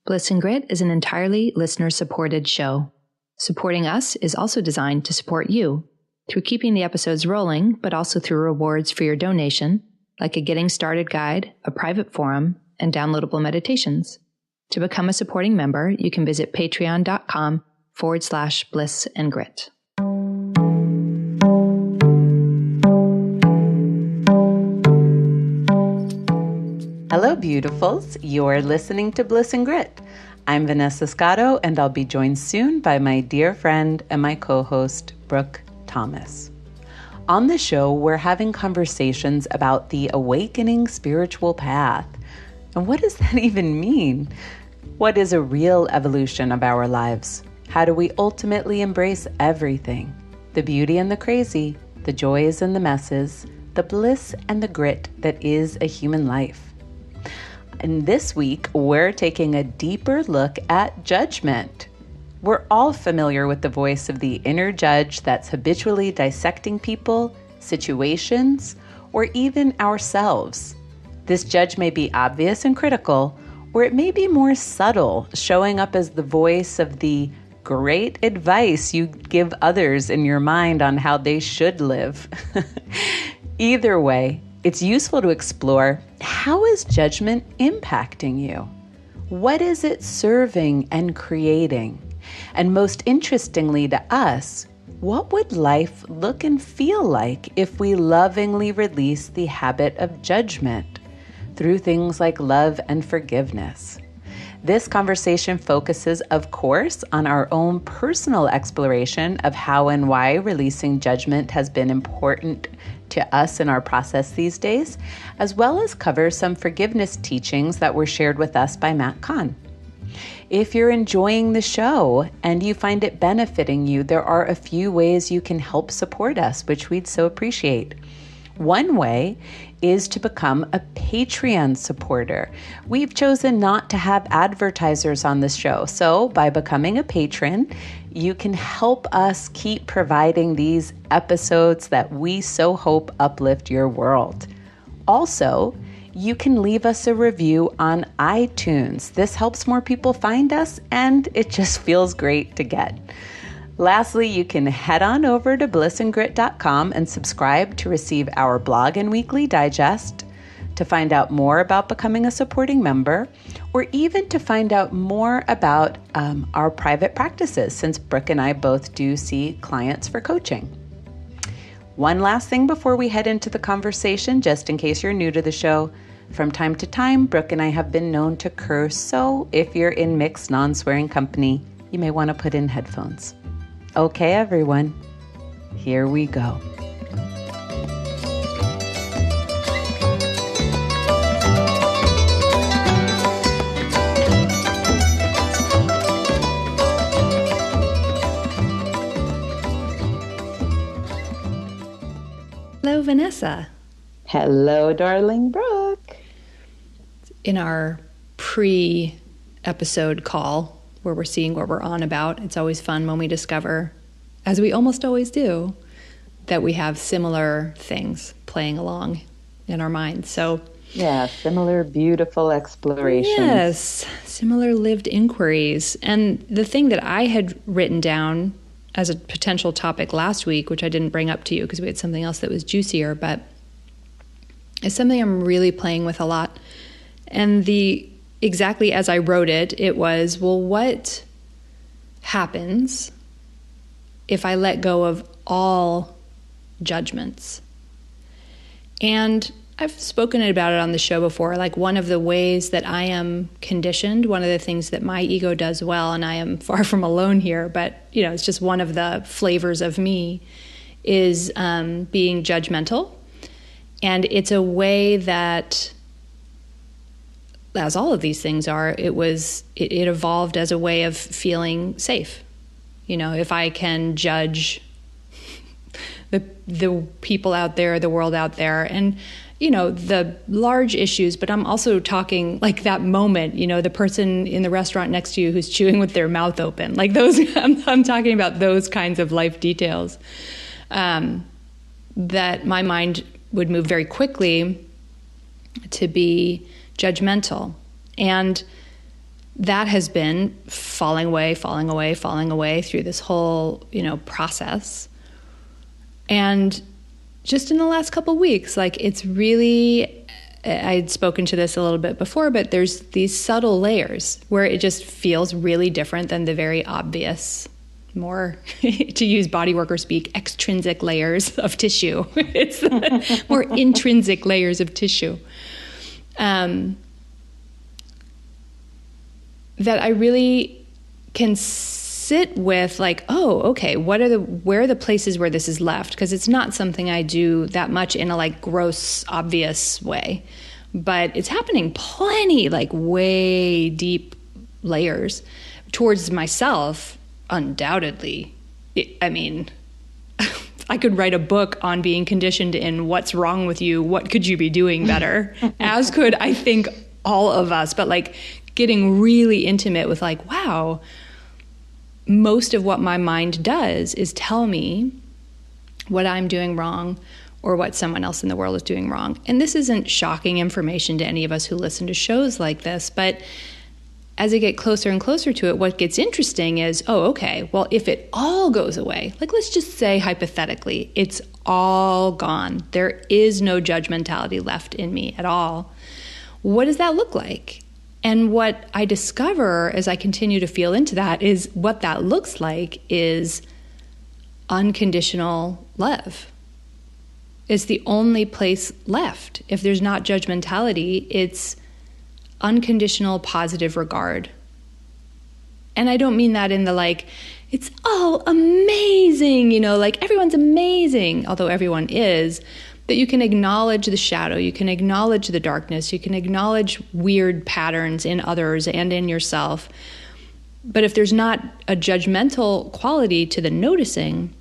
Bliss and Grit is an entirely listener-supported show. Supporting us is also designed to support you through keeping the episodes rolling, but also through rewards for your donation, like a getting started guide, a private forum, and downloadable meditations. To become a supporting member, you can visit patreon.com/Bliss and Grit. Hello, beautifuls. You're listening to Bliss and Grit. I'm Vanessa Scotto, and I'll be joined soon by my dear friend and my co-host, Brooke Thomas. On the show, we're having conversations about the awakening spiritual path. And what does that even mean? What is a real evolution of our lives? How do we ultimately embrace everything? The beauty and the crazy, the joys and the messes, the bliss and the grit that is a human life. And this week, we're taking a deeper look at judgment. We're all familiar with the voice of the inner judge that's habitually dissecting people, situations, or even ourselves. This judge may be obvious and critical, or it may be more subtle, showing up as the voice of the great advice you give others in your mind on how they should live. Either way, it's useful to explore, how is judgment impacting you? What is it serving and creating? And most interestingly to us, what would life look and feel like if we lovingly release the habit of judgment through things like love and forgiveness? This conversation focuses, of course, on our own personal exploration of how and why releasing judgment has been important to us in our process these days, as well as cover some forgiveness teachings that were shared with us by Matt Kahn. If you're enjoying the show and you find it benefiting you, there are a few ways you can help support us, which we'd so appreciate. One way is to become a Patreon supporter. We've chosen not to have advertisers on this show, so by becoming a patron, you can help us keep providing these episodes that we so hope uplift your world. Also, you can leave us a review on iTunes. This helps more people find us, and it just feels great to get. Lastly, you can head on over to blissandgrit.com and subscribe to receive our blog and weekly digest, to find out more about becoming a supporting member, or even to find out more about our private practices, since Brooke and I both do see clients for coaching. One last thing before we head into the conversation, just in case you're new to the show. From time to time, Brooke and I have been known to curse, so if you're in mixed, non-swearing company, you may want to put in headphones. Okay, everyone, here we go. Hello, Vanessa. Hello, darling Brooke. In our pre-episode call, where we're seeing what we're on about, it's always fun when we discover, as we almost always do, that we have similar things playing along in our minds. So, yeah, similar beautiful explorations. Yes, similar lived inquiries. And the thing that I had written down as a potential topic last week, which I didn't bring up to you because we had something else that was juicier, but it's something I'm really playing with a lot. And exactly as I wrote it, it was, well, what happens if I let go of all judgments? And I've spoken about it on the show before, like one of the ways that I am conditioned, one of the things that my ego does well, and I am far from alone here, but it's just one of the flavors of me, is being judgmental. And it's a way that, as all of these things are, it evolved as a way of feeling safe. If I can judge the people out there, the world out there, and the large issues, but I'm also talking like that moment, the person in the restaurant next to you who's chewing with their mouth open, like those, I'm talking about those kinds of life details, that my mind would move very quickly to be judgmental. And that has been falling away through this whole, process. And just in the last couple of weeks, like it's really, I'd spoken to this a little bit before, but there's these subtle layers where it just feels really different than the very obvious, more, to use body worker speak, extrinsic layers of tissue. It's more intrinsic layers of tissue. That I really can sit with, like, oh, okay, where are the places where this is left? Because it's not something I do that much in a like gross, obvious way, but it's happening plenty, like way deep layers towards myself, undoubtedly. I could write a book on being conditioned in what's wrong with you, what could you be doing better, as could, I think, all of us, but like getting really intimate with like, wow, most of what my mind does is tell me what I'm doing wrong or what someone else in the world is doing wrong. And this isn't shocking information to any of us who listen to shows like this, but as I get closer and closer to it, what gets interesting is, oh, okay, well, if it all goes away, like let's just say hypothetically, it's all gone. There is no judgmentality left in me at all. What does that look like? And what I discover as I continue to feel into that is what that looks like is unconditional love. It's the only place left. If there's not judgmentality, it's unconditional positive regard. And I don't mean that in the like, it's all amazing, like everyone's amazing, although everyone is. That you can acknowledge the shadow, you can acknowledge the darkness, you can acknowledge weird patterns in others and in yourself. But if there's not a judgmental quality to the noticing,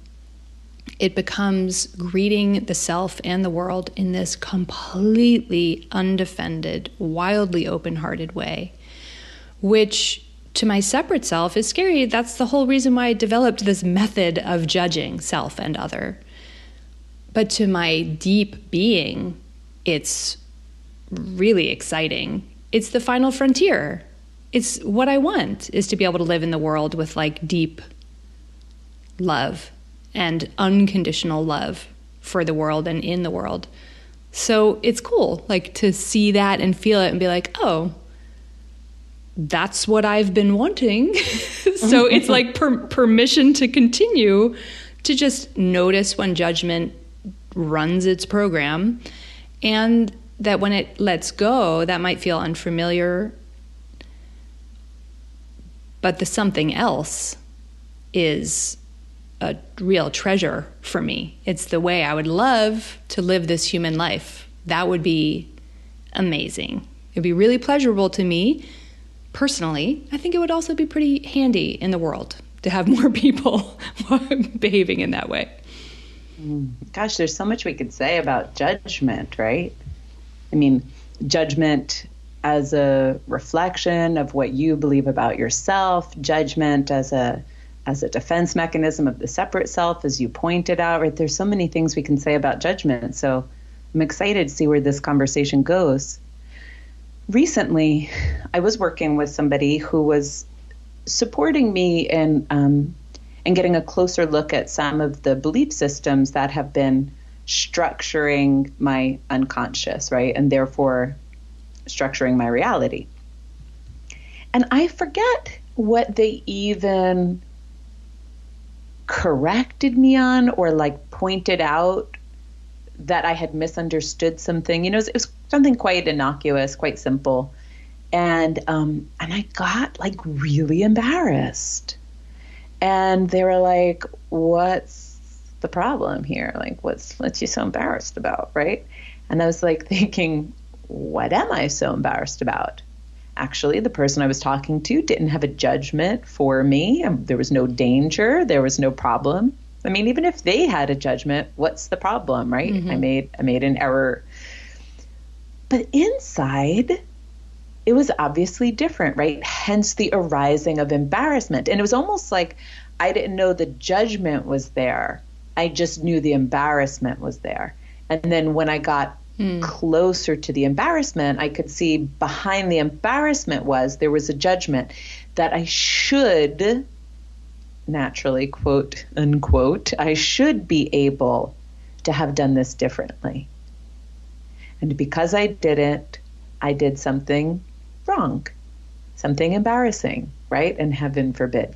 it becomes greeting the self and the world in this completely undefended, wildly open-hearted way, which to my separate self is scary. That's the whole reason why I developed this method of judging self and other. But to my deep being, it's really exciting. It's the final frontier. It's what I want, is to be able to live in the world with like deep love and unconditional love for the world and in the world. So it's cool, like to see that and feel it and be like, oh, that's what I've been wanting. So it's like permission to continue to just notice when judgment runs its program, and that when it lets go, that might feel unfamiliar, but the something else is a real treasure for me. It's the way I would love to live this human life. That would be amazing. It'd be really pleasurable to me personally. I think it would also be pretty handy in the world to have more people behaving in that way. Gosh, there's so much we could say about judgment, right? I mean, judgment as a reflection of what you believe about yourself, judgment as a defense mechanism of the separate self, as you pointed out, right? There's so many things we can say about judgment. So I'm excited to see where this conversation goes. Recently, I was working with somebody who was supporting me in and getting a closer look at some of the belief systems that have been structuring my unconscious, right? And therefore structuring my reality. And I forget what they even corrected me on or like pointed out that I had misunderstood something. It was something quite innocuous, quite simple. And I got like really embarrassed. And they were like, what's the problem here? Like, what's you so embarrassed about, right? And I was like thinking, what am I so embarrassed about? Actually, the person I was talking to didn't have a judgment for me. There was no danger. There was no problem. I mean, even if they had a judgment, what's the problem, right? Mm-hmm. I made an error. But inside, it was obviously different, right? Hence the arising of embarrassment. And it was almost like I didn't know the judgment was there. I just knew the embarrassment was there. And then when I got closer to the embarrassment, I could see behind the embarrassment there was a judgment that I should naturally, quote unquote, I should be able to have done this differently. And because I didn't, I did something wrong, something embarrassing, right? And heaven forbid,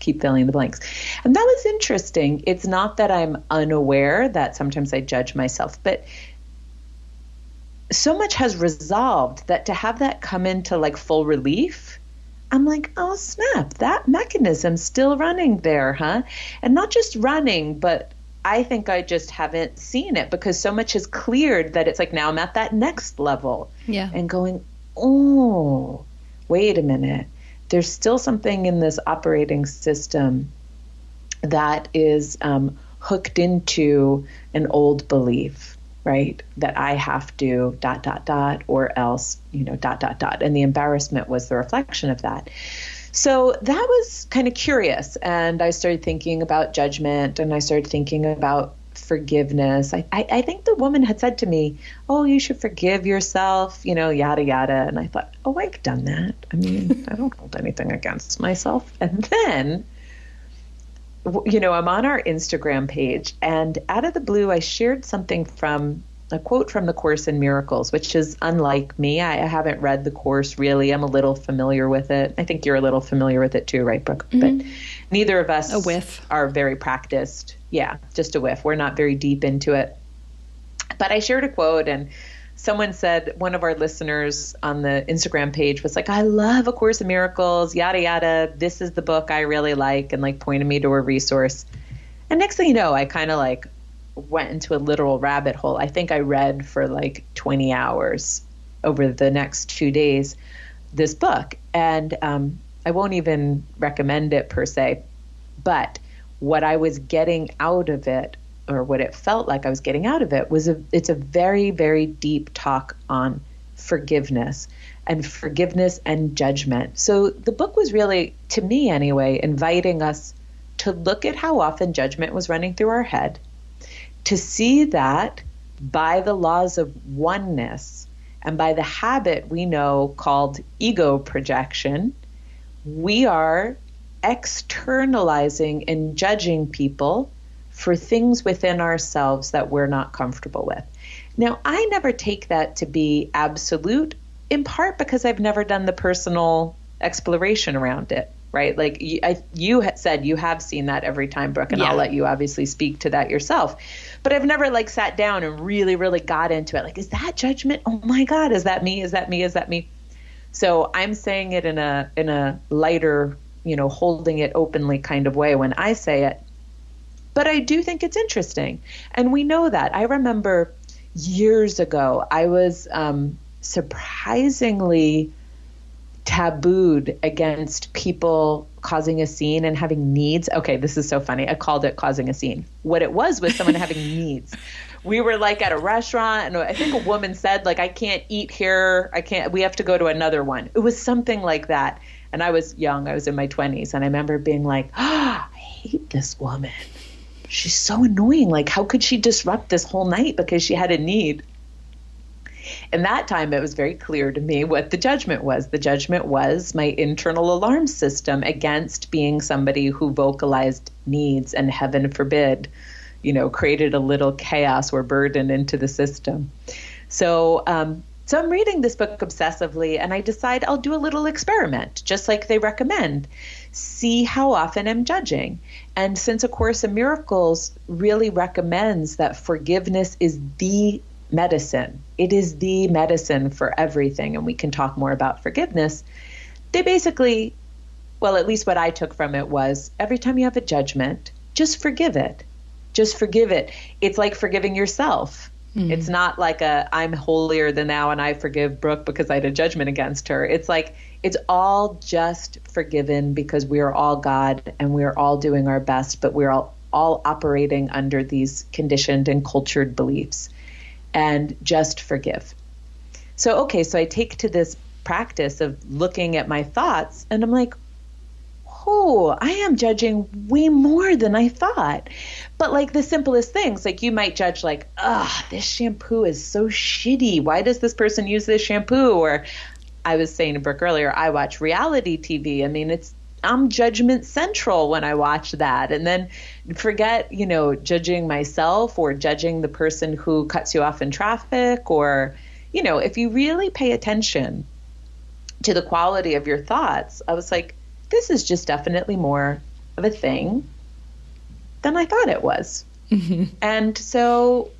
keep filling the blanks. And that was interesting. It's not that I'm unaware that sometimes I judge myself, but so much has resolved that to have that come into like full relief, I'm like, oh snap, that mechanism's still running there, huh? And not just running, but I think I just haven't seen it because so much has cleared that it's like now I'm at that next level. Yeah. And going, oh, wait a minute. There's still something in this operating system that is hooked into an old belief, right? That I have to ... or else, ... And the embarrassment was the reflection of that. So that was kind of curious. And I started thinking about judgment and I started thinking about forgiveness. I think the woman had said to me, oh, you should forgive yourself, yada, yada. And I thought, oh, I've done that. I mean, I don't hold anything against myself. And then, I'm on our Instagram page and out of the blue, I shared something from a quote from the Course in Miracles, which is unlike me. I haven't read the Course really. I'm a little familiar with it. I think you're a little familiar with it too, right, Brooke? Mm-hmm. But neither of us a whiff. Are very practiced. Yeah, just a whiff. We're not very deep into it. But I shared a quote and someone said, one of our listeners on the Instagram page was like, I love A Course in Miracles, yada, yada. This is the book I really like, and like pointed me to a resource. And next thing you know, I kind of like went into a literal rabbit hole. I think I read for like 20 hours over the next 2 days this book. And I won't even recommend it per se, but what I was getting out of it, or what it felt like I was getting out of it, it's a very, very deep talk on forgiveness and judgment. So the book was really, to me anyway, inviting us to look at how often judgment was running through our head, to see that by the laws of oneness and by the habit we know called ego projection, we are externalizing and judging people for things within ourselves that we're not comfortable with. Now, I never take that to be absolute, in part because I've never done the personal exploration around it, right? Like you had said you have seen that every time, Brooke, and yeah. I'll let you obviously speak to that yourself. But I've never like sat down and really, really got into it. Like, is that judgment? Oh my God, is that me? Is that me? Is that me? So I'm saying it in a lighter, holding it openly kind of way when I say it. But I do think it's interesting. And we know that. I remember years ago, I was surprisingly tabooed against people causing a scene and having needs. Okay, this is so funny. I called it causing a scene. What it was someone having needs. We were like at a restaurant and I think a woman said like, I can't eat here. We have to go to another one. It was something like that. And I was young. I was in my 20s. And I remember being like, I hate this woman. She's so annoying. Like, how could she disrupt this whole night because she had a need? And that time it was very clear to me what the judgment was. The judgment was my internal alarm system against being somebody who vocalized needs and heaven forbid, created a little chaos or burden into the system. So I'm reading this book obsessively and I decide I'll do a little experiment, just like they recommend. See how often I'm judging. And since A Course in Miracles really recommends that forgiveness is the medicine, it is the medicine for everything, and we can talk more about forgiveness, they basically, well, at least what I took from it was every time you have a judgment, just forgive it. Just forgive it. It's like forgiving yourself. Mm-hmm. It's not like I'm holier than thou and I forgive Brooke because I had a judgment against her. It's like it's all just forgiven because we are all God and we are all doing our best, but we're all operating under these conditioned and cultured beliefs. And just forgive. So I take to this practice of looking at my thoughts and I'm like, oh, I am judging way more than I thought. But like the simplest things, like you might judge like, this shampoo is so shitty. Why does this person use this shampoo? Or I was saying to Brooke earlier, I watch reality TV. I mean, I'm judgment central when I watch that. And then forget, judging myself or judging the person who cuts you off in traffic, or, if you really pay attention to the quality of your thoughts, I was like, this is just definitely more of a thing than I thought it was. Mm-hmm. And so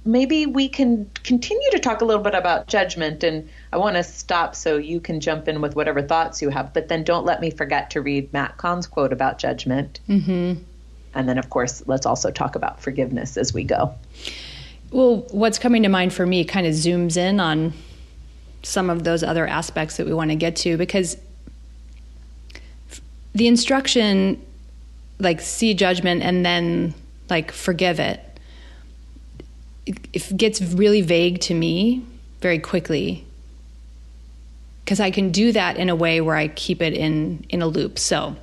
maybe we can continue to talk a little bit about judgment, and I want to stop so you can jump in with whatever thoughts you have, but then don't let me forget to read Matt Kahn's quote about judgment. Mm-hmm. And then, of course, let's also talk about forgiveness as we go. Well, what's coming to mind for me kind of zooms in on some of those other aspects that we want to get to, because the instruction, like, see judgment and then, like, forgive it, it gets really vague to me very quickly, because I can do that in a way where I keep it in a loop. So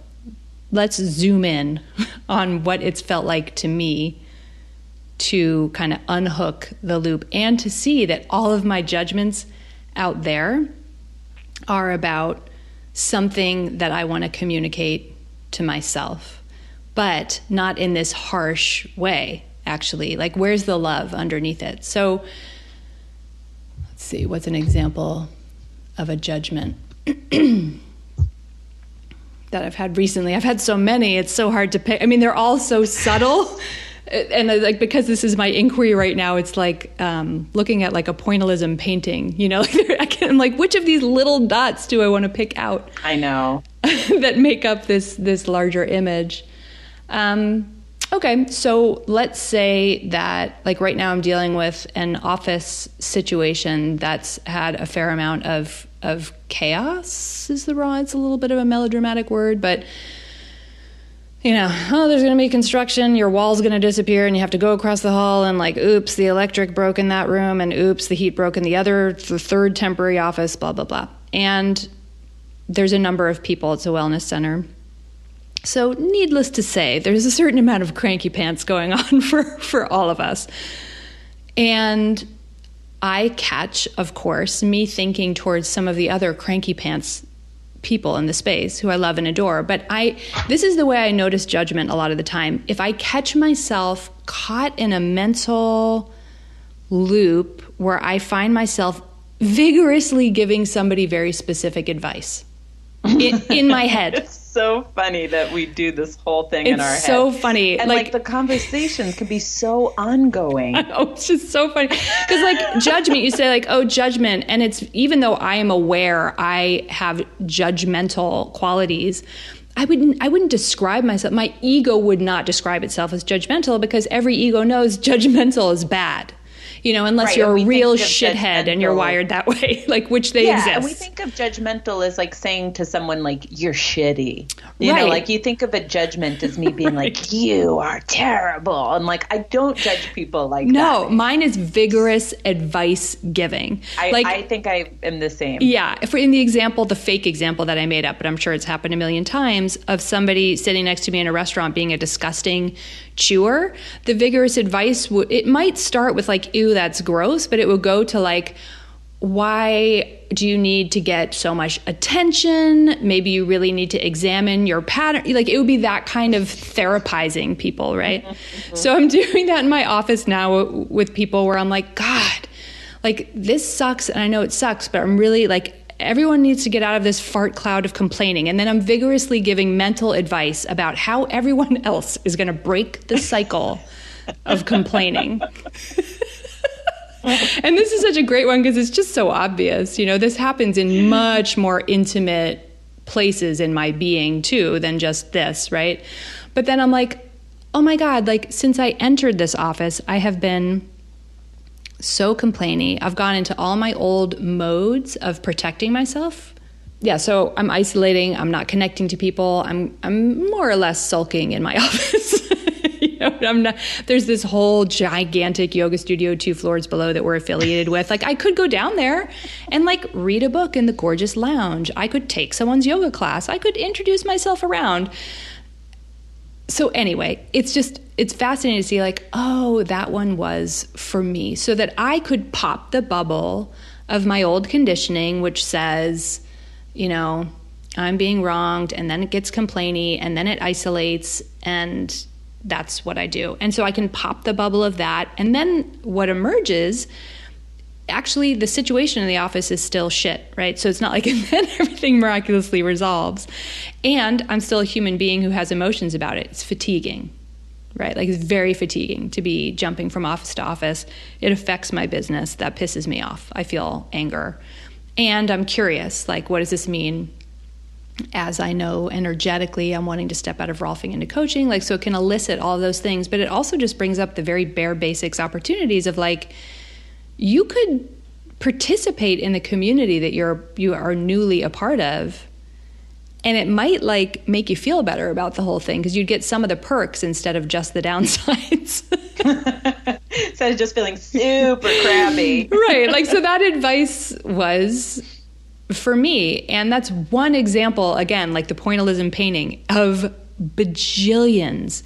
let's zoom in on what it's felt like to me to kind of unhook the loop, and to see that all of my judgments out there are about something that I want to communicate to myself, but not in this harsh way, actually. Like, where's the love underneath it? So let's see, what's an example of a judgment that I've had recently? I've had so many, it's so hard to pick. I mean, they're all so subtle. And like, because this is my inquiry right now, it's like looking at like a pointillism painting, I'm like, which of these little dots do I want to pick out? I know. that make up this larger image. Okay, so let's say that, like, right now I'm dealing with an office situation that's had a fair amount of chaos it's a little bit of a melodramatic word, but there's going to be construction, your wall's going to disappear, and you have to go across the hall, and like, oops, the electric broke in that room, and oops, the heat broke in the third temporary office, blah, blah, blah. And there's a number of people. It's a wellness center. So needless to say, there's a certain amount of cranky pants going on for all of us. And I catch, of course, me thinking towards some of the other cranky pants people in the space who I love and adore. But this is the way I notice judgment a lot of the time. If I catch myself caught in a mental loop where I find myself vigorously giving somebody very specific advice in my head. It's so funny that we do this whole thing in our head. It's so funny. And like the conversations can be so ongoing. Oh, it's just so funny. Because like judgment, you say like, oh, judgment. And it's, even though I am aware I have judgmental qualities, I wouldn't describe myself. My ego would not describe itself as judgmental, because every ego knows judgmental is bad. Unless right, you're a real shithead and you're wired that way, like, which they exist. Yeah, and we think of judgmental as like saying to someone like, you're shitty. Right. Like you think of a judgment as me being right. like, you are terrible. And like, I don't judge people like that. No, mine is vigorous advice giving. I think I am the same. Yeah. If in the fake example that I made up, but I'm sure it's happened a million times, of somebody sitting next to me in a restaurant being a disgusting chewer, the vigorous advice, it might start with like, ew, that's gross, but it would go to like, why do you need to get so much attention? Maybe you really need to examine your pattern. Like, it would be that kind of therapizing people, right? Mm-hmm. So I'm doing that in my office now with people where I'm like, God, like, this sucks. And I know it sucks, but I'm really like, everyone needs to get out of this fart cloud of complaining. And then I'm vigorously giving mental advice about how everyone else is going to break the cycle of complaining. And this is such a great one because it's just so obvious. This happens in much more intimate places in my being too than just this, right? But then I'm like, oh my God, like, since I entered this office, I have been so complainy. I've gone into all my old modes of protecting myself. Yeah, so I'm isolating. I'm not connecting to people. I'm more or less sulking in my office. There's this whole gigantic yoga studio 2 floors below that we're affiliated with. Like, I could go down there and like read a book in the gorgeous lounge. I could take someone's yoga class. I could introduce myself around. So anyway, it's fascinating to see like, oh, that one was for me, so that I could pop the bubble of my old conditioning, which says, I'm being wronged, and then it gets complainy, and then it isolates, and that's what I do. And so I can pop the bubble of that, and then what emerges, actually the situation in the office is still shit, right? So it's not like then everything miraculously resolves. And I'm still a human being who has emotions about it. It's fatiguing, right? Like, it's very fatiguing to be jumping from office to office. It affects my business. That pisses me off. I feel anger. And I'm curious, like, what does this mean? As I know energetically, I'm wanting to step out of Rolfing into coaching. Like, so it can elicit all of those things, but it also just brings up the very bare basics opportunities of like, you could participate in the community that you are newly a part of, and it might like make you feel better about the whole thing, because you'd get some of the perks instead of just the downsides. Instead of just feeling super crabby. Right. Like, so that advice was for me. And that's one example, again, like the pointillism painting of bajillions.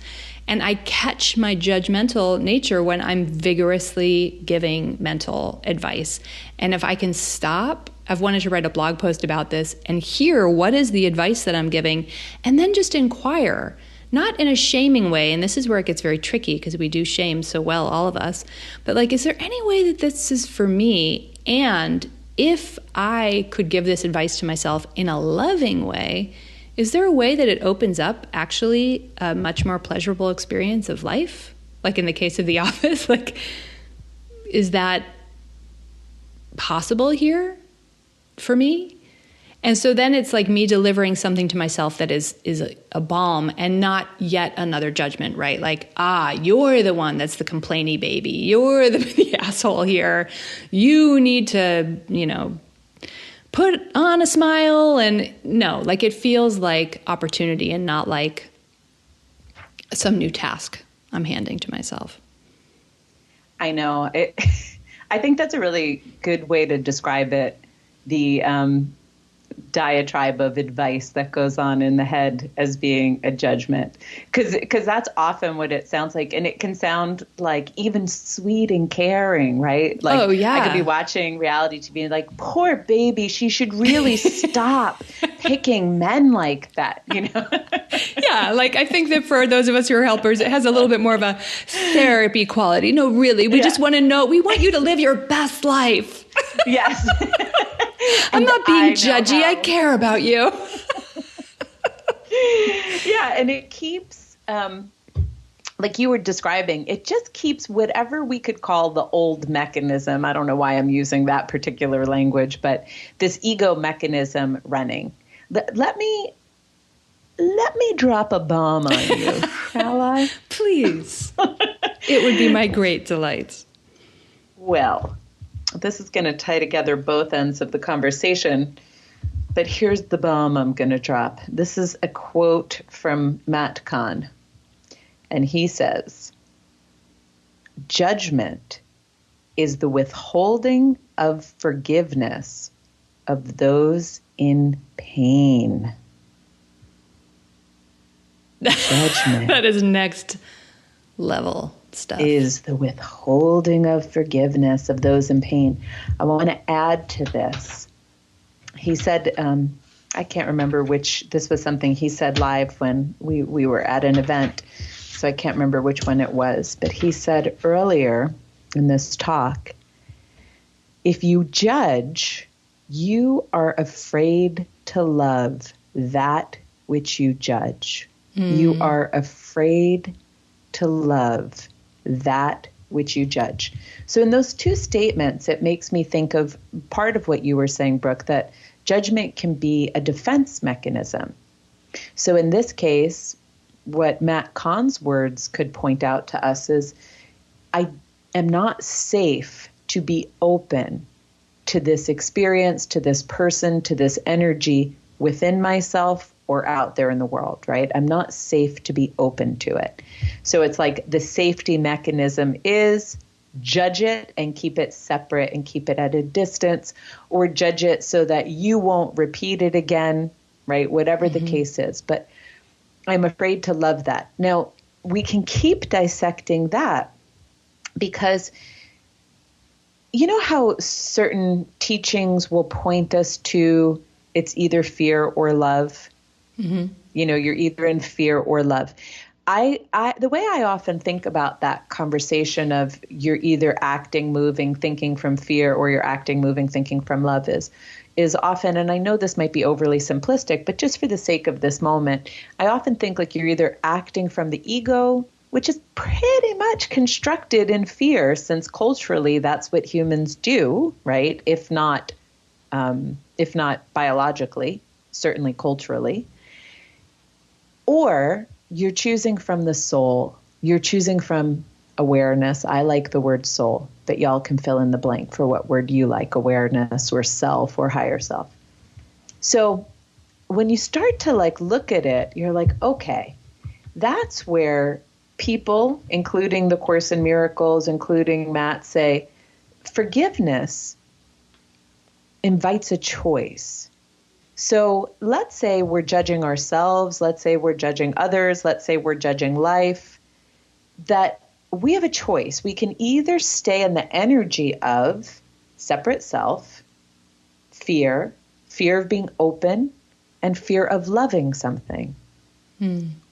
And I catch my judgmental nature when I'm vigorously giving mental advice. And if I can stop, I've wanted to write a blog post about this and hear what is the advice that I'm giving, and then just inquire, not in a shaming way. And this is where it gets very tricky, because we do shame so well, all of us. But like, is there any way that this is for me? And if I could give this advice to myself in a loving way, is there a way that it opens up actually a much more pleasurable experience of life? Like in the case of the office, like, is that possible here for me? And so then it's like me delivering something to myself that is a balm and not yet another judgment, right? Like, you're the one that's the complainy baby. You're the asshole here. You need to, put on a smile. And no, like, it feels like opportunity and not like some new task I'm handing to myself. I know. I think that's a really good way to describe it. The diatribe of advice that goes on in the head as being a judgment, because that's often what it sounds like. And it can sound like even sweet and caring, right? Like, oh, yeah. I could be watching reality TV and like, poor baby, she should really stop picking men like that, Yeah, like, I think that for those of us who are helpers, it has a little bit more of a therapy quality. No, really, we just want to know, we want you to live your best life. Yes. I'm not being judgy. I care about you. Yeah, and it keeps, like you were describing, it just keeps whatever we could call the old mechanism. I don't know why I'm using that particular language, but this ego mechanism running. Let me drop a bomb on you, shall I? Please. It would be my great delight. Well, this is going to tie together both ends of the conversation, but here's the bomb I'm going to drop. This is a quote from Matt Kahn, and he says, "Judgment is the withholding of forgiveness of those in pain." Judgment. That is next level stuff. Is the withholding of forgiveness of those in pain. I want to add to this. He said, I can't remember this was something he said live when we were at an event, so I can't remember which one it was, but he said earlier in this talk, if you judge, you are afraid to love that which you judge. You are afraid to love that which you judge. So in those two statements, it makes me think of part of what you were saying, Brooke, that judgment can be a defense mechanism. So in this case, what Matt Kahn's words could point out to us is, I am not safe to be open to this experience, to this person, to this energy within myself or out there in the world, right? I'm not safe to be open to it. So it's like the safety mechanism is judge it and keep it separate and keep it at a distance, or judge it so that you won't repeat it again, right? Whatever the case is. But I'm afraid to love that. Now, we can keep dissecting that because you know how certain teachings will point us to it's either fear or love? Mm-hmm. You know, you're either in fear or love. The way I often think about that conversation of you're either acting, moving, thinking from fear, or you're acting, moving, thinking from love is often, and I know this might be overly simplistic, but just for the sake of this moment, I often think like you're either acting from the ego, which is pretty much constructed in fear, since culturally that's what humans do, right? If not biologically, certainly culturally. Or you're choosing from the soul. You're choosing from awareness. I like the word soul, but y'all can fill in the blank for what word you like, awareness or self or higher self. So when you start to like look at it, you're like, okay, that's where people, including the Course in Miracles, including Matt, say forgiveness invites a choice. So let's say we're judging ourselves, let's say we're judging others, let's say we're judging life, that we have a choice. We can either stay in the energy of separate self, fear of being open, and fear of loving something.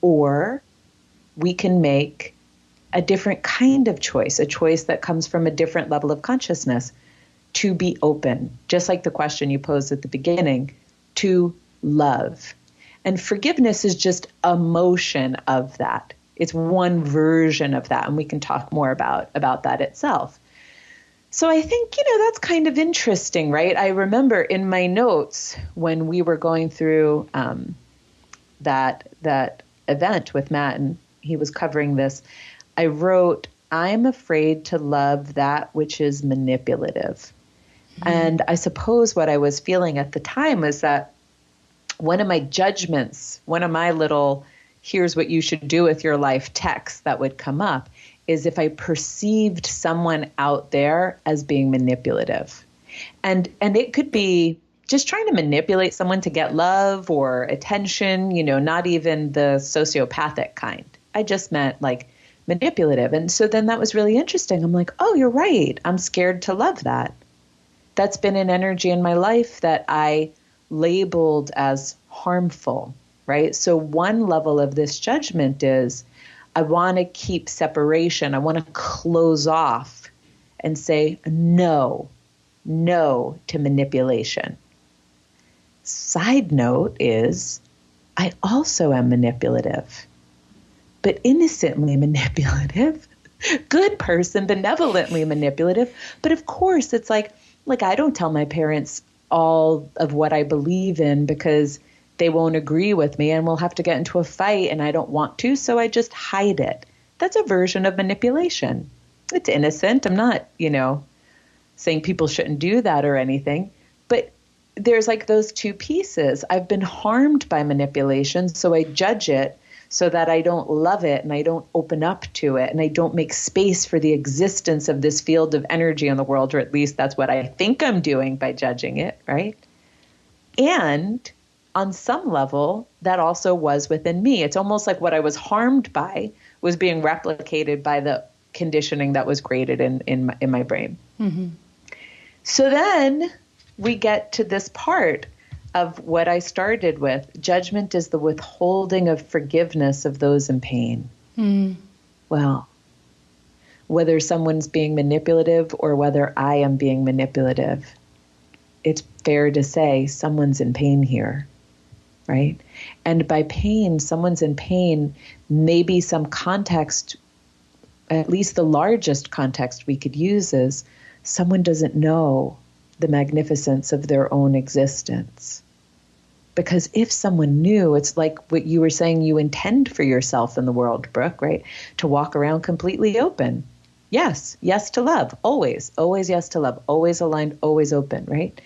Or we can make a different kind of choice, a choice that comes from a different level of consciousness, to be open, just like the question you posed at the beginning, to love. And forgiveness is just a motion of that. It's one version of that, and we can talk more about that itself. So I think, that's kind of interesting, right? I remember in my notes when we were going through that event with Matt, and he was covering this, I wrote, I'm afraid to love that which is manipulative. And I suppose what I was feeling at the time was that one of my judgments, one of my little, here's what you should do with your life texts that would come up, is if I perceived someone out there as being manipulative. And it could be just trying to manipulate someone to get love or attention, not even the sociopathic kind. I just meant like manipulative. And so then that was really interesting. I'm like, oh, you're right. I'm scared to love that. That's been an energy in my life that I labeled as harmful, right? So one level of this judgment is I want to keep separation. I want to close off and say no to manipulation. Side note is I also am manipulative, but innocently manipulative, good person, benevolently manipulative. But of course, it's like I don't tell my parents all of what I believe in because they won't agree with me and we'll have to get into a fight and I don't want to, so I just hide it. That's a version of manipulation. It's innocent. I'm not, saying people shouldn't do that or anything, but there's like those two pieces. I've been harmed by manipulation, so I judge it so that I don't love it and I don't open up to it and I don't make space for the existence of this field of energy in the world, or at least that's what I think I'm doing by judging it, right? And on some level, that also was within me. It's almost like what I was harmed by was being replicated by the conditioning that was created in my brain. Mm-hmm. So then we get to this part of what I started with. Judgment is the withholding of forgiveness of those in pain. Well, whether someone's being manipulative or whether I am being manipulative, it's fair to say someone's in pain here, right? And by pain, someone's in pain, maybe some context, at least the largest context we could use is someone doesn't know the magnificence of their own existence. Because if someone knew, it's like what you were saying you intend for yourself in the world, Brooke, right? To walk around completely open. Yes to love, always yes to love, always aligned, always open, right?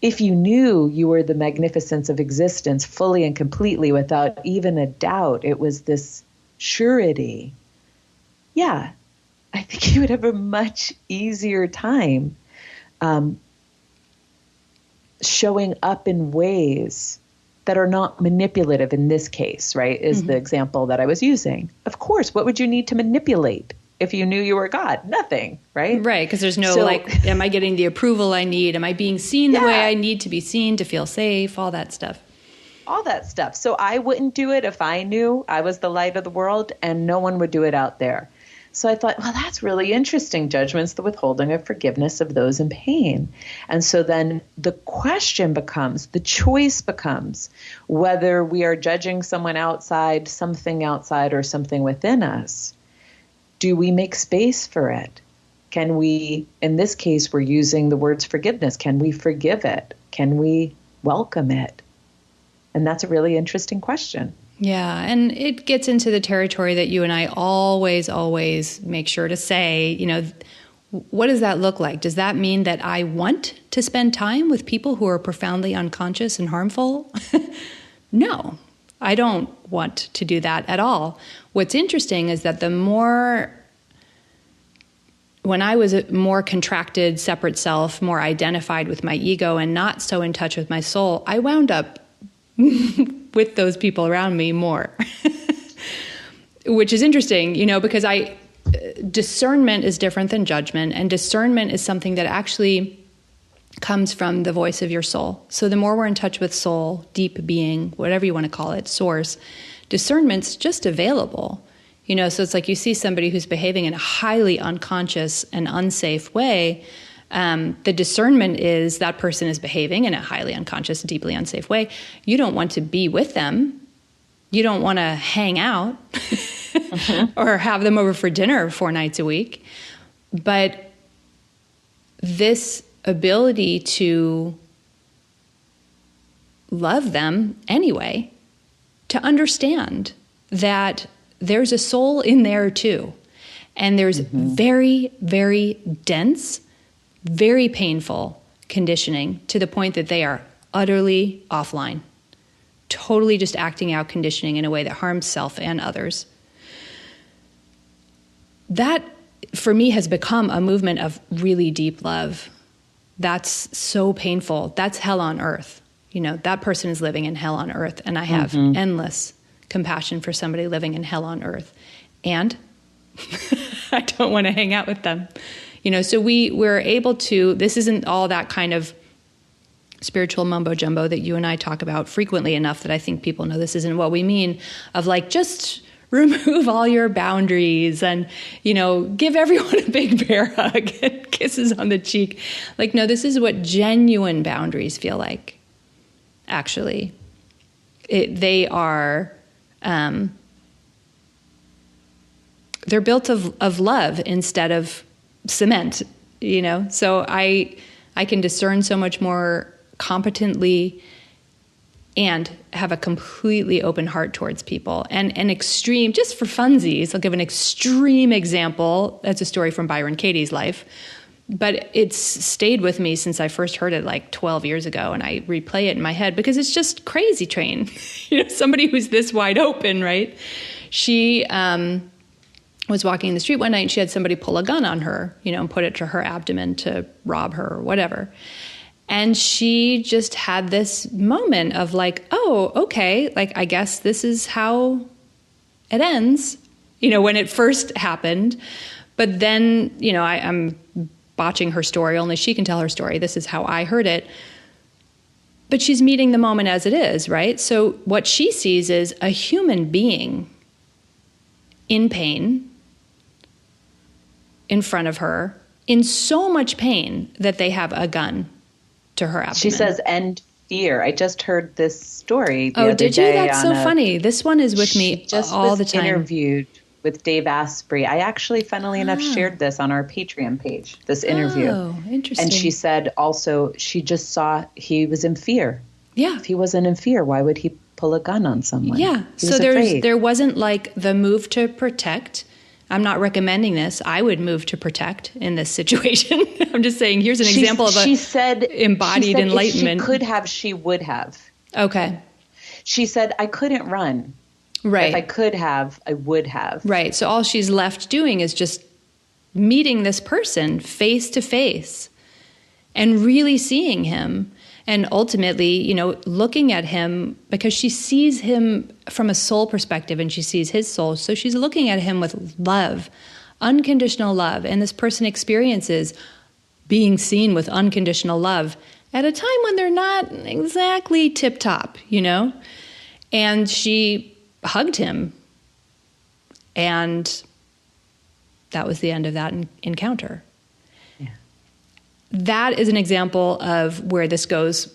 if you knew you were the magnificence of existence fully and completely without even a doubt, it was this surety. Yeah, I think you would have a much easier time showing up in ways that are not manipulative in this case, right, is the example that I was using. Of course, what would you need to manipulate if you knew you were God? Nothing, right? Right, because there's no am I getting the approval I need? Am I being seen the way I need to be seen to feel safe? All that stuff. All that stuff. So I wouldn't do it if I knew I was the light of the world, and no one would do it out there. So I thought, well, that's really interesting. Judgment's the withholding of forgiveness of those in pain. And so then the question becomes, the choice becomes, whether we are judging someone outside, something outside, or something within us. Do we make space for it? Can we, in this case, we're using the words forgiveness. Can we forgive it? Can we welcome it? And that's a really interesting question. Yeah, and it gets into the territory that you and I always make sure to say, what does that look like? Does that mean that I want to spend time with people who are profoundly unconscious and harmful? No, I don't want to do that at all. What's interesting is that when I was a more contracted, separate self, more identified with my ego and not so in touch with my soul, I wound up with those people around me more, which is interesting, because discernment is different than judgment, and discernment is something that actually comes from the voice of your soul. So the more we're in touch with soul, deep being, whatever you want to call it, source, discernment's just available. So it's like you see somebody who's behaving in a highly unconscious and unsafe way. The discernment is that person is behaving in a highly unconscious, deeply unsafe way. You don't want to be with them. You don't want to hang out or have them over for dinner 4 nights a week. But this ability to love them anyway, to understand that there's a soul in there too. And there's very, very dense, very painful conditioning to the point that they are utterly offline, totally just acting out conditioning in a way that harms self and others. That, for me, has become a movement of really deep love. That's so painful. That's hell on earth. That person is living in hell on earth, and I have endless compassion for somebody living in hell on earth. And I don't want to hang out with them. So we're able to, this isn't all that kind of spiritual mumbo jumbo that you and I talk about frequently enough that I think people know this isn't what we mean, of just remove all your boundaries and, give everyone a big bear hug and kisses on the cheek. No, this is what genuine boundaries feel like, actually. They are, they're built of love instead of cement, so I can discern so much more competently and have a completely open heart towards people. And an extreme, just for funsies, I'll give an extreme example. That's a story from Byron Katie's life, but it's stayed with me since I first heard it 12 years ago, and I replay it in my head because it's just crazy train. Somebody who's this wide open, right? She was walking in the street one night and she had somebody pull a gun on her, and put it to her abdomen to rob her or whatever. And she just had this moment of oh, okay, I guess this is how it ends, when it first happened. But then, I'm botching her story, only she can tell her story. This is how I heard it. But she's meeting the moment as it is, right? So what she sees is a human being in pain, in front of her, in so much pain that they have a gun to her abdomen. She says, and fear. I just heard this story the other day. Oh, did you? That's so funny. This one is with me all the time. Interviewed with Dave Asprey. I actually, funnily enough, shared this on our Patreon page, this interview. Oh, interesting. And she said also, she just saw he was in fear. Yeah. If he wasn't in fear, why would he pull a gun on someone? Yeah. So there wasn't the move to protect, I'm not recommending this. I would move to protect in this situation. I'm just saying, here's an example of embodied enlightenment. If she could have, she would have. Okay. She said, I couldn't run. Right. If I could have, I would have. Right. So all she's left doing is just meeting this person face to face and really seeing him. And ultimately, looking at him, because she sees him from a soul perspective and she sees his soul. So she's looking at him with love, unconditional love. And this person experiences being seen with unconditional love at a time when they're not exactly tip-top, And she hugged him. And that was the end of that encounter. That is an example of where this goes.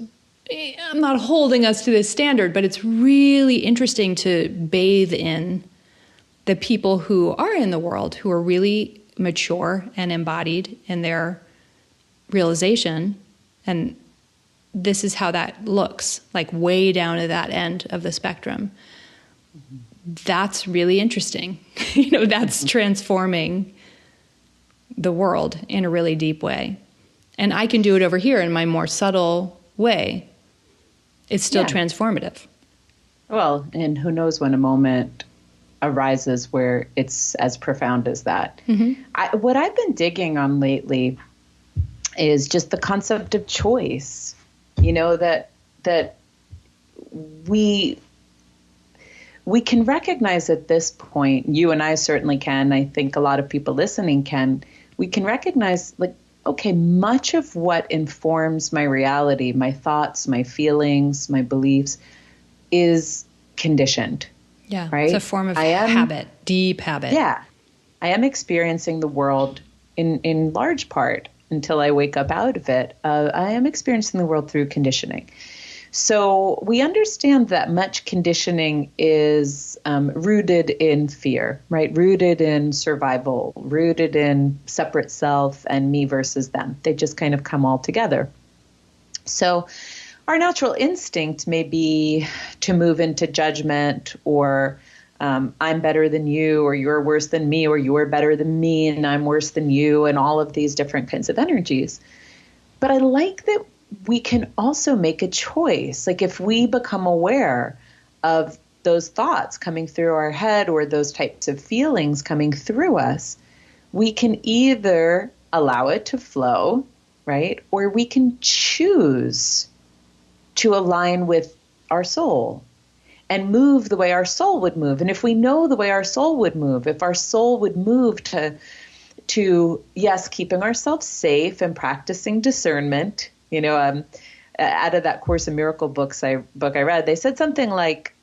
I'm not holding us to this standard, but it's really interesting to bathe in the people who are in the world, who are really mature and embodied in their realization. And this is how that looks, like way down at that end of the spectrum. Mm-hmm. That's really interesting. That's transforming the world in a really deep way. And I can do it over here in my more subtle way. It's still transformative. Well, and who knows when a moment arises where it's as profound as that. Mm-hmm. What I've been digging on lately is just the concept of choice. That we can recognize at this point, you and I certainly can, I think a lot of people listening can, we can recognize, okay, much of what informs my reality, my thoughts, my feelings, my beliefs, is conditioned. Yeah, right? It's a form of habit, deep habit. Yeah. I am experiencing the world in large part, until I wake up out of it, I am experiencing the world through conditioning. So we understand that much conditioning is rooted in fear, right? Rooted in survival, rooted in separate self and me versus them. They just kind of come all together. So our natural instinct may be to move into judgment, or I'm better than you, or you're worse than me, or you're better than me and I'm worse than you, and all of these different kinds of energies. But I like that we can also make a choice. Like if we become aware of those thoughts coming through our head or those types of feelings coming through us, we can either allow it to flow, right? Or we can choose to align with our soul and move the way our soul would move. And if we know the way our soul would move, if our soul would move to yes, keeping ourselves safe and practicing discernment, out of that Course in Miracle book I read, they said something like,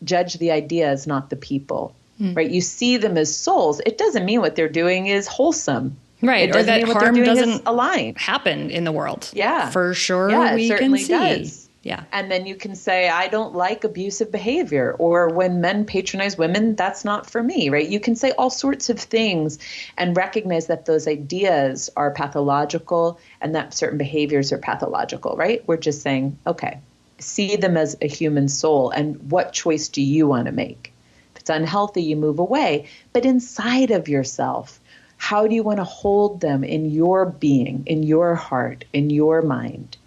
judge the ideas, not the people, right? You see them as souls. It doesn't mean what they're doing is wholesome. Right. It doesn't mean what harm they're doing doesn't is aligned. happen in the world. Yeah. For sure. Yeah, we it certainly can see. Does. Yeah. And then you can say, I don't like abusive behavior, or when men patronize women, that's not for me, right? You can say all sorts of things and recognize that those ideas are pathological and that certain behaviors are pathological, right? We're just saying, okay, see them as a human soul, and what choice do you want to make? If it's unhealthy, you move away. But inside of yourself, how do you want to hold them in your being, in your heart, in your mind?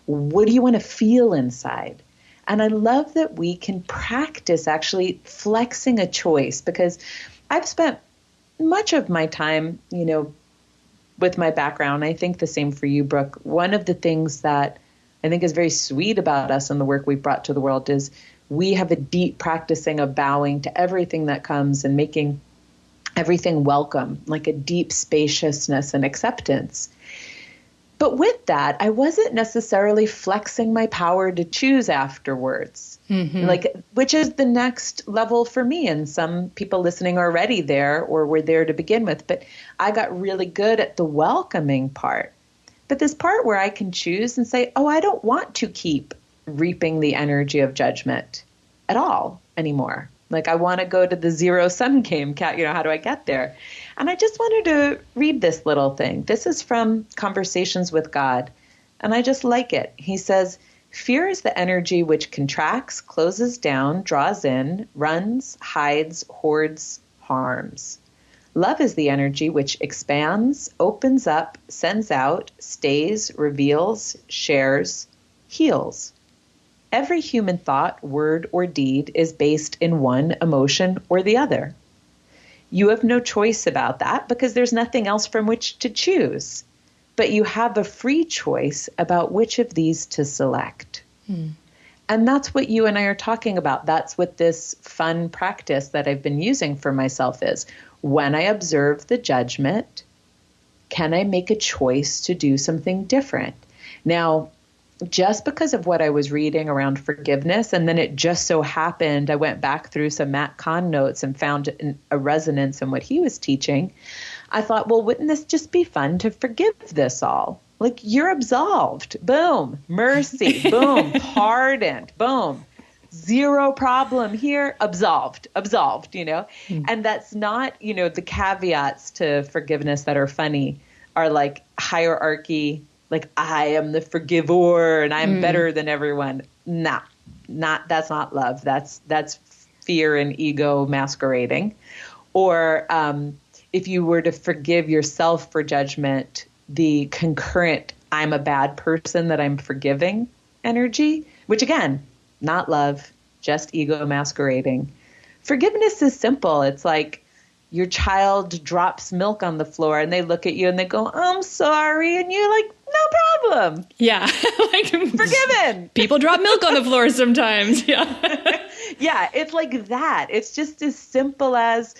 What do you want to feel inside? And I love that we can practice actually flexing a choice, because I've spent much of my time, with my background. I think the same for you, Brooke. One of the things that I think is very sweet about us and the work we've brought to the world is we have a deep practicing of bowing to everything that comes and making everything welcome, like a deep spaciousness and acceptance. But with that, I wasn't necessarily flexing my power to choose afterwards, which is the next level for me. And some people listening are already there or were there to begin with. But I got really good at the welcoming part. But this part where I can choose and say, oh, I don't want to keep reaping the energy of judgment at all anymore. Like I want to go to the zero-sum game. How do I get there? And I just wanted to read this little thing. This is from Conversations with God, and I just like it. He says, fear is the energy which contracts, closes down, draws in, runs, hides, hoards, harms. Love is the energy which expands, opens up, sends out, stays, reveals, shares, heals. Every human thought, word, or deed is based in one emotion or the other. You have no choice about that because there's nothing else from which to choose. But you have a free choice about which of these to select. And that's what you and I are talking about. That's what this fun practice that I've been using for myself is. When I observe the judgment, can I make a choice to do something different? Now, just because of what I was reading around forgiveness, and then it just so happened, I went back through some Matt Kahn notes and found a resonance in what he was teaching. I thought, well, wouldn't this just be fun to forgive this all? Like, you're absolved. Boom. Mercy. Boom. Pardoned. Boom. Zero problem here. Absolved. And that's not, the caveats to forgiveness that are funny are like hierarchy, like I am the forgiver and I'm better than everyone. That's not love. That's fear and ego masquerading. Or if you were to forgive yourself for judgment, the concurrent I'm a bad person that I'm forgiving energy, which again, not love, just ego masquerading. Forgiveness is simple. It's like your child drops milk on the floor and they look at you and they go, I'm sorry. And you're like, no problem. Yeah. Like forgiven. People drop milk on the floor sometimes. Yeah. Yeah. It's like that. It's just as simple as,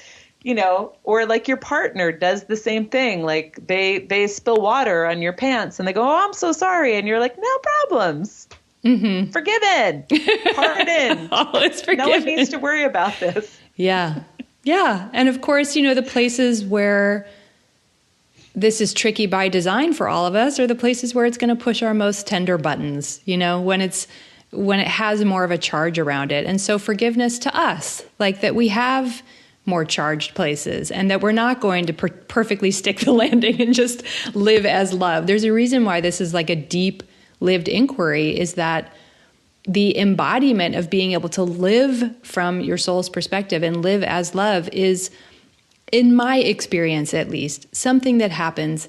or like your partner does the same thing. Like they spill water on your pants and they go, oh, I'm so sorry. And you're like, no problems. Mm-hmm. Forgiven. Pardoned. Always forgiven. No one needs to worry about this. Yeah. Yeah. And of course, the places where this is tricky by design for all of us are the places where it's going to push our most tender buttons, when it has more of a charge around it. And so forgiveness to us, like that we have more charged places and that we're not going to perfectly stick the landing and just live as love. There's a reason why this is like a deep lived inquiry, is that the embodiment of being able to live from your soul's perspective and live as love is, in my experience at least, something that happens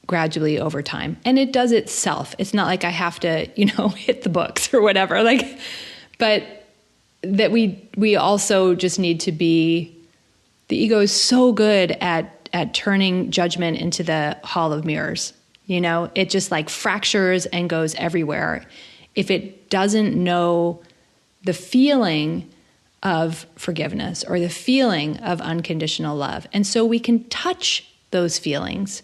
gradually over time. And it does itself. It's not like I have to, hit the books or whatever. But that we also just need to be, the ego is so good at turning judgment into the hall of mirrors. It just like fractures and goes everywhere. If it doesn't know the feeling of forgiveness or the feeling of unconditional love. And so we can touch those feelings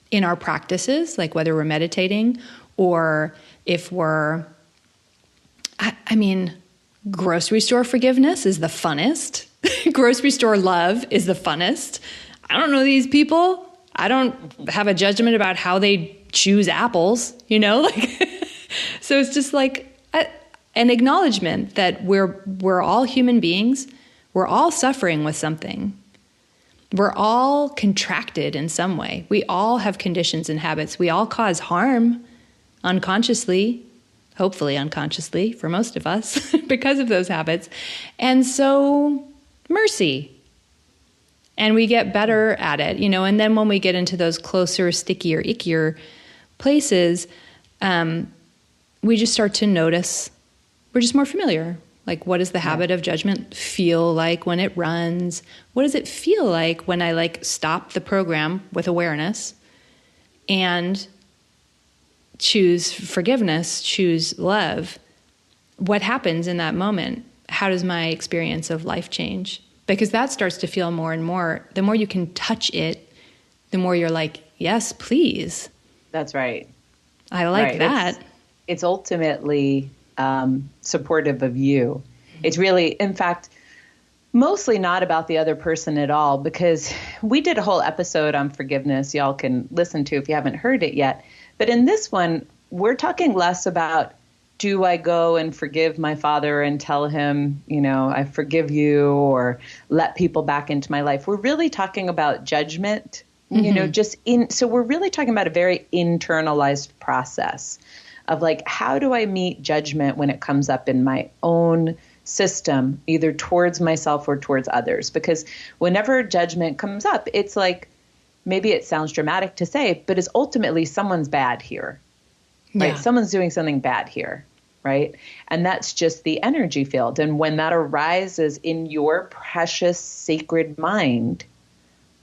in our practices, like whether we're meditating or if we're, grocery store forgiveness is the funnest. Grocery store love is the funnest. I don't know these people. I don't have a judgment about how they choose apples, So it's just like an acknowledgement that we're all human beings. We're all suffering with something. We're all contracted in some way. We all have conditions and habits. We all cause harm unconsciously, hopefully unconsciously for most of us because of those habits. And so mercy. And we get better at it, and then when we get into those closer, stickier, ickier places, we just start to notice we're just more familiar. Like, what does the habit of judgment feel like when it runs? What does it feel like when I stop the program with awareness and choose forgiveness, choose love? What happens in that moment? How does my experience of life change? Because that starts to feel more and more, the more you can touch it, the more you're like, yes, please. That's right. I like that. It's ultimately supportive of you. It's really, in fact, mostly not about the other person at all, because we did a whole episode on forgiveness y'all can listen to if you haven't heard it yet. But in this one, we're talking less about, do I go and forgive my father and tell him, I forgive you, or let people back into my life? We're really talking about judgment, so we're really talking about a very internalized process of how do I meet judgment when it comes up in my own system, either towards myself or towards others. Because whenever judgment comes up, it's like, maybe it sounds dramatic to say, but it's ultimately someone's bad here, right? Someone's doing something bad here, right? And that's just the energy field. And when that arises in your precious sacred mind,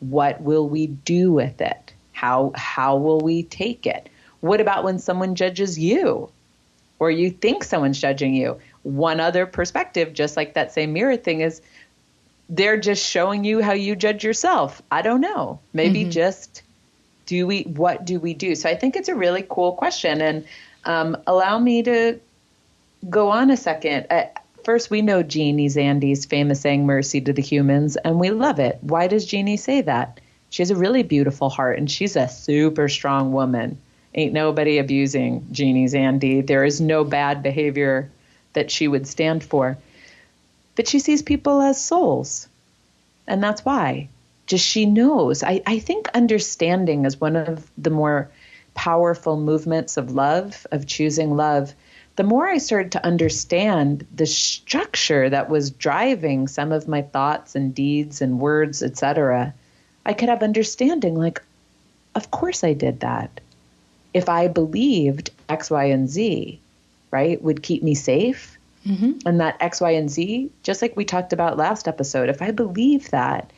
what will we do with it? How will we take it? What about when someone judges you or you think someone's judging you? One other perspective, just like that same mirror thing, is they're just showing you how you judge yourself. I don't know. Maybe just what do we do? So I think it's a really cool question. And allow me to go on a second. First, we know Jeannie Zandy's famous saying, mercy to the humans, and we love it. Why does Jeannie say that? She has a really beautiful heart, and she's a super strong woman. Ain't nobody abusing Jeannie Zandy. There is no bad behavior that she would stand for. But she sees people as souls, and that's why. Just she knows. I think understanding is one of the more powerful movements of love, of choosing love. The more I started to understand the structure that was driving some of my thoughts and deeds and words, etc., I could have understanding, like, of course I did that. If I believed X, Y, and Z, right, would keep me safe, and that X, Y, and Z, just like we talked about last episode, if I believe that,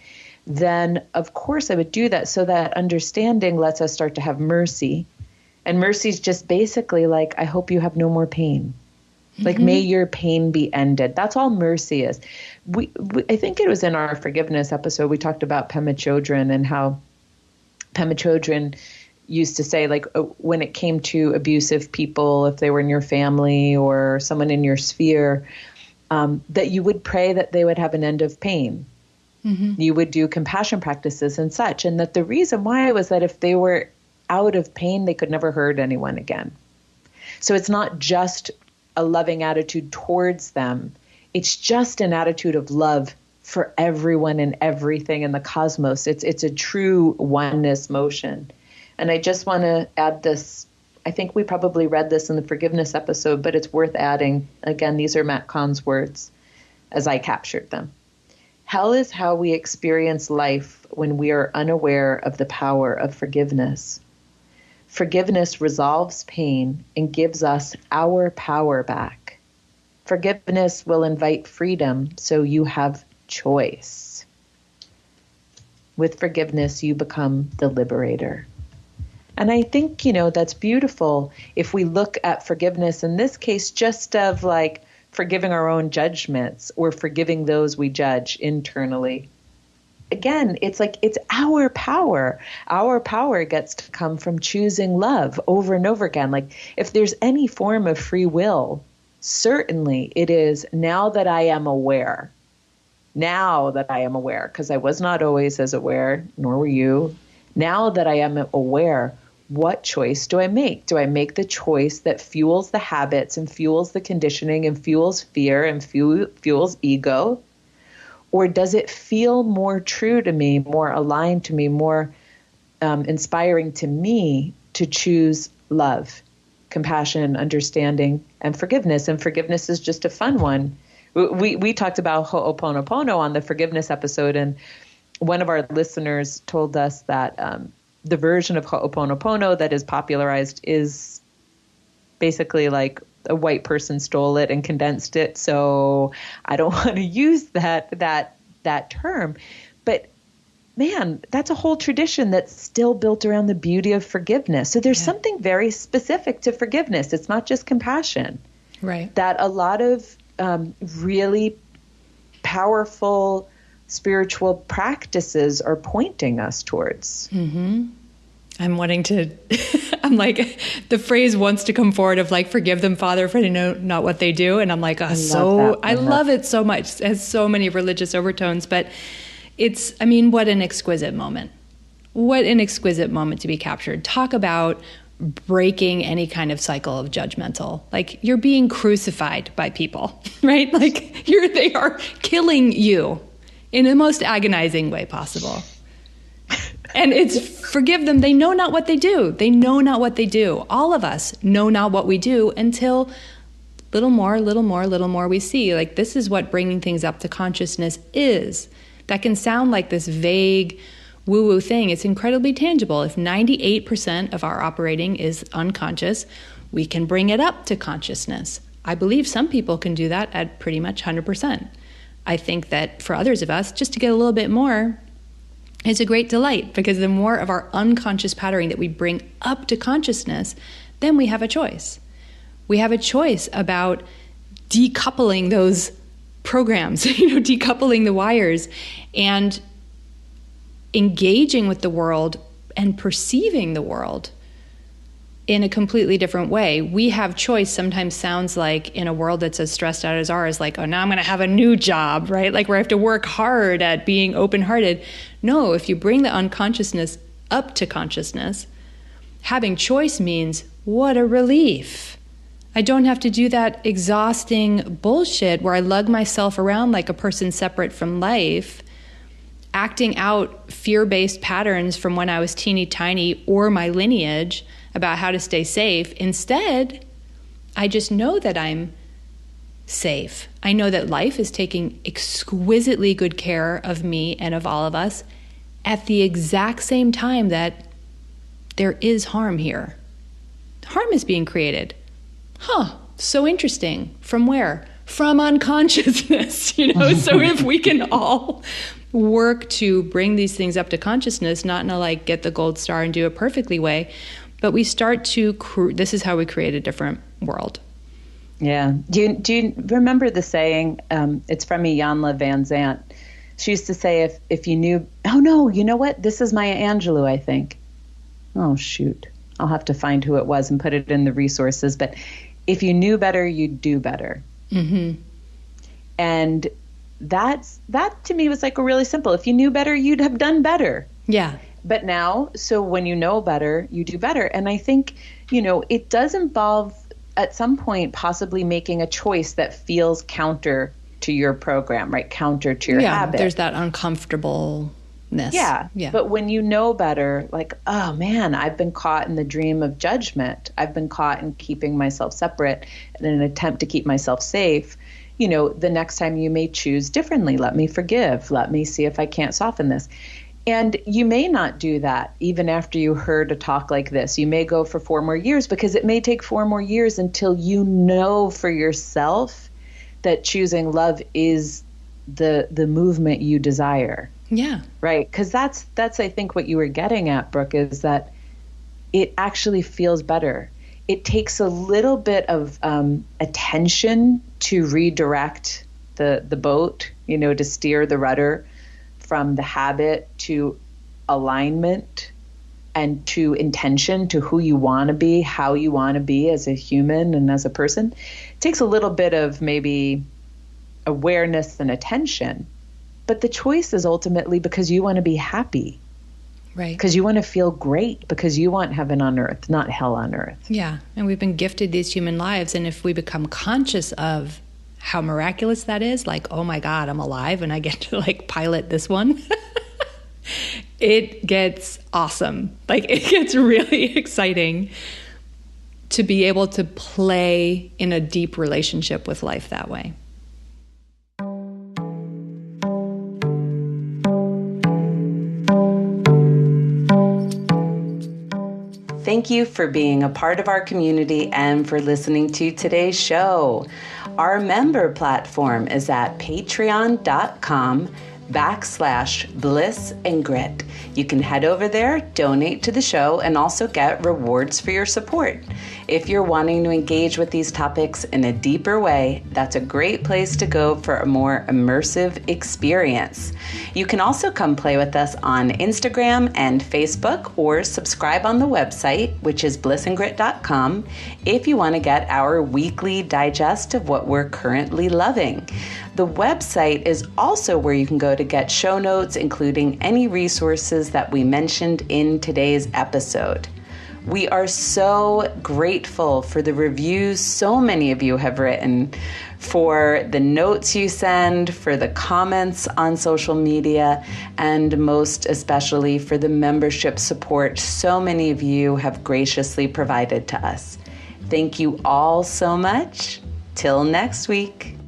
then of course I would do that. So that understanding lets us start to have mercy. And mercy is just basically like, I hope you have no more pain. Like, may your pain be ended. That's all mercy is. I think it was in our forgiveness episode, we talked about Pema Chodron and how Pema Chodron used to say, like, when it came to abusive people, if they were in your family or someone in your sphere, that you would pray that they would have an end of pain. You would do compassion practices and such. And that the reason why was that if they were out of pain, they could never hurt anyone again. So it's not just a loving attitude towards them. It's just an attitude of love for everyone and everything in the cosmos. It's a true oneness motion. And I just want to add this. I think we probably read this in the forgiveness episode, but it's worth adding. Again, these are Matt Kahn's words as I captured them. Hell is how we experience life when we are unaware of the power of forgiveness. Forgiveness resolves pain and gives us our power back. Forgiveness will invite freedom, so you have choice. With forgiveness, you become the liberator. And I think, that's beautiful if we look at forgiveness in this case, just of like forgiving our own judgments or forgiving those we judge internally. Again, it's like it's our power. Our power gets to come from choosing love over and over again. Like if there's any form of free will, certainly it is now that I am aware. Now that I am aware, because I was not always as aware, nor were you. Now that I am aware, what choice do I make? Do I make the choice that fuels the habits and fuels the conditioning and fuels fear and fuels ego? Or does it feel more true to me, more aligned to me, more inspiring to me to choose love, compassion, understanding, and forgiveness? And forgiveness is just a fun one. We talked about Ho'oponopono on the forgiveness episode, and one of our listeners told us that the version of Ho'oponopono that is popularized is basically like a white person stole it and condensed it. So I don't want to use that term. But man, that's a whole tradition that's still built around the beauty of forgiveness. So there's something very specific to forgiveness. It's not just compassion. Right. That a lot of really powerful spiritual practices are pointing us towards. I'm like, the phrase wants to come forward of like, forgive them, Father, for they know not what they do. And I'm like, I love it so much. It has so many religious overtones, but what an exquisite moment. What an exquisite moment to be captured. Talk about breaking any kind of cycle of judgmental. Like you're being crucified by people, right? Like they are killing you in the most agonizing way possible. And it's forgive them. They know not what they do. They know not what they do. All of us know not what we do until little more, little more, little more, we see like this is what bringing things up to consciousness is. That can sound like this vague woo-woo thing. It's incredibly tangible. If 98% of our operating is unconscious, we can bring it up to consciousness. I believe some people can do that at pretty much 100%. I think that for others of us, just to get a little bit more is a great delight, because the more of our unconscious patterning that we bring up to consciousness, then we have a choice. We have a choice about decoupling those programs, decoupling the wires and engaging with the world and perceiving the world in a completely different way. We have choice sometimes sounds like in a world that's as stressed out as ours, like, oh, now I'm going to have a new job, right? Like where I have to work hard at being open-hearted. No, if you bring the unconsciousness up to consciousness, having choice means what a relief. I don't have to do that exhausting bullshit where I lug myself around like a person separate from life, acting out fear-based patterns from when I was teeny tiny or my lineage about how to stay safe. Instead, I just know that I'm safe. I know that life is taking exquisitely good care of me and of all of us at the exact same time that there is harm here. Harm is being created. So interesting. From where? From unconsciousness, So if we can all work to bring these things up to consciousness, not in a like get the gold star and do it perfectly way, but we start to, this is how we create a different world. Yeah. Do you remember the saying, it's from Iyanla Van Zant. She used to say, if you knew, oh no, you know what? This is Maya Angelou, I think. Oh, shoot. I'll have to find who it was and put it in the resources. But if you knew better, you'd do better. Mm-hmm. And that to me was like a really simple, if you knew better, you'd have done better. Yeah. But now, so when you know better, you do better. And I think, it does involve at some point possibly making a choice that feels counter to your program, right? Counter to your habit. There's that uncomfortableness. Yeah. But when you know better, like, oh man, I've been caught in the dream of judgment. I've been caught in keeping myself separate in an attempt to keep myself safe. The next time you may choose differently. Let me forgive. Let me see if I can't soften this. And you may not do that even after you heard a talk like this. You may go for 4 more years, because it may take 4 more years until you know for yourself that choosing love is the movement you desire. Yeah. Right. Because that's I think what you were getting at, Brooke, is that it actually feels better. It takes a little bit of attention to redirect the boat, to steer the rudder from the habit to alignment and to intention, to who you want to be, how you want to be as a human and as a person. It takes a little bit of maybe awareness and attention, but the choice is ultimately because you want to be happy. Right. Because you want to feel great, because you want heaven on earth, not hell on earth. Yeah. And we've been gifted these human lives. And if we become conscious of how miraculous that is, like, oh my God, I'm alive and I get to like pilot this one. It gets awesome. Like it gets really exciting to be able to play in a deep relationship with life that way. Thank you for being a part of our community and for listening to today's show. Our member platform is at patreon.com/Bliss and Grit. You can head over there, donate to the show, and also get rewards for your support. If you're wanting to engage with these topics in a deeper way, that's a great place to go for a more immersive experience. You can also come play with us on Instagram and Facebook, or subscribe on the website, which is blissandgrit.com, if you want to get our weekly digest of what we're currently loving. The website is also where you can go to get show notes, including any resources that we mentioned in today's episode. We are so grateful for the reviews so many of you have written, for the notes you send, for the comments on social media, and most especially for the membership support so many of you have graciously provided to us. Thank you all so much. Till next week.